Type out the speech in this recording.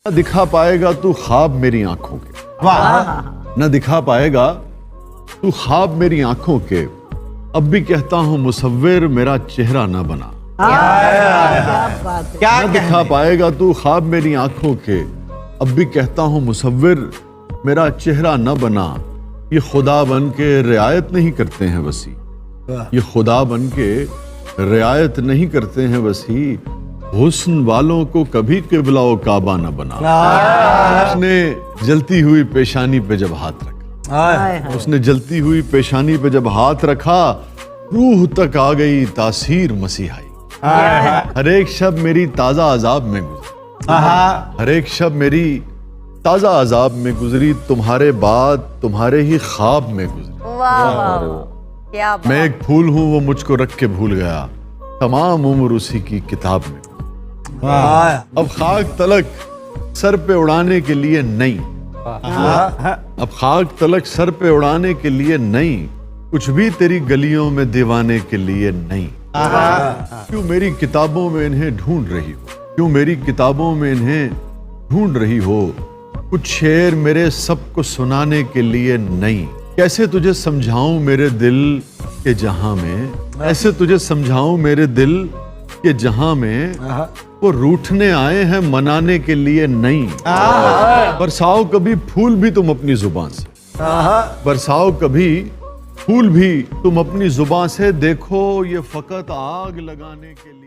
न दिखा पाएगा तू ख्वाब मेरी आंखों के, न दिखा पाएगा तू ख्वाब मेरी आंखों के। अब भी कहता हूँ मुसव्विर मेरा चेहरा ना बना। क्या न दिखा पाएगा तू ख्वाब मेरी आंखों के। अब भी कहता हूँ मुसव्विर मेरा चेहरा न बना। ये खुदा बन के रियायत नहीं करते हैं वसी, ये खुदा बन के रियायत नहीं करते हैं वसी। हुस्न वालों को कभी किबला व काबा न बना। उसने जलती हुई पेशानी पे जब हाथ रखा, उसने जलती हुई पेशानी पे जब हाथ रखा, रूह तक आ गई तासीर मसीहाई। हर एक शब मेरी ताजा अजाब में गुजरी, हर एक शब मेरी ताजा अजाब में गुजरी। तुम्हारे बाद तुम्हारे ही ख्वाब में गुजरी। क्या मैं एक फूल हूँ वो मुझको रख के भूल गया, तमाम उम्र उसी की किताब में। अब खाक तलक सर पे उड़ाने के लिए नहीं, अब खाक तलक सर पे उड़ाने के लिए नहीं, कुछ भी तेरी गलियों में दीवाने के लिए नहीं। क्यों मेरी किताबों में इन्हें ढूंढ रही हो, क्यों मेरी किताबों में इन्हें ढूंढ रही हो। कुछ शेर मेरे सबको सुनाने के लिए नहीं। कैसे तुझे समझाऊं मेरे दिल के जहां में, ऐसे तुझे समझाऊं मेरे दिल के जहां में वो रूठने आए हैं मनाने के लिए नहीं। बरसाओ कभी फूल भी तुम अपनी जुबान से, बरसाओ कभी फूल भी तुम अपनी जुबान से। देखो ये फकत आग लगाने के लिए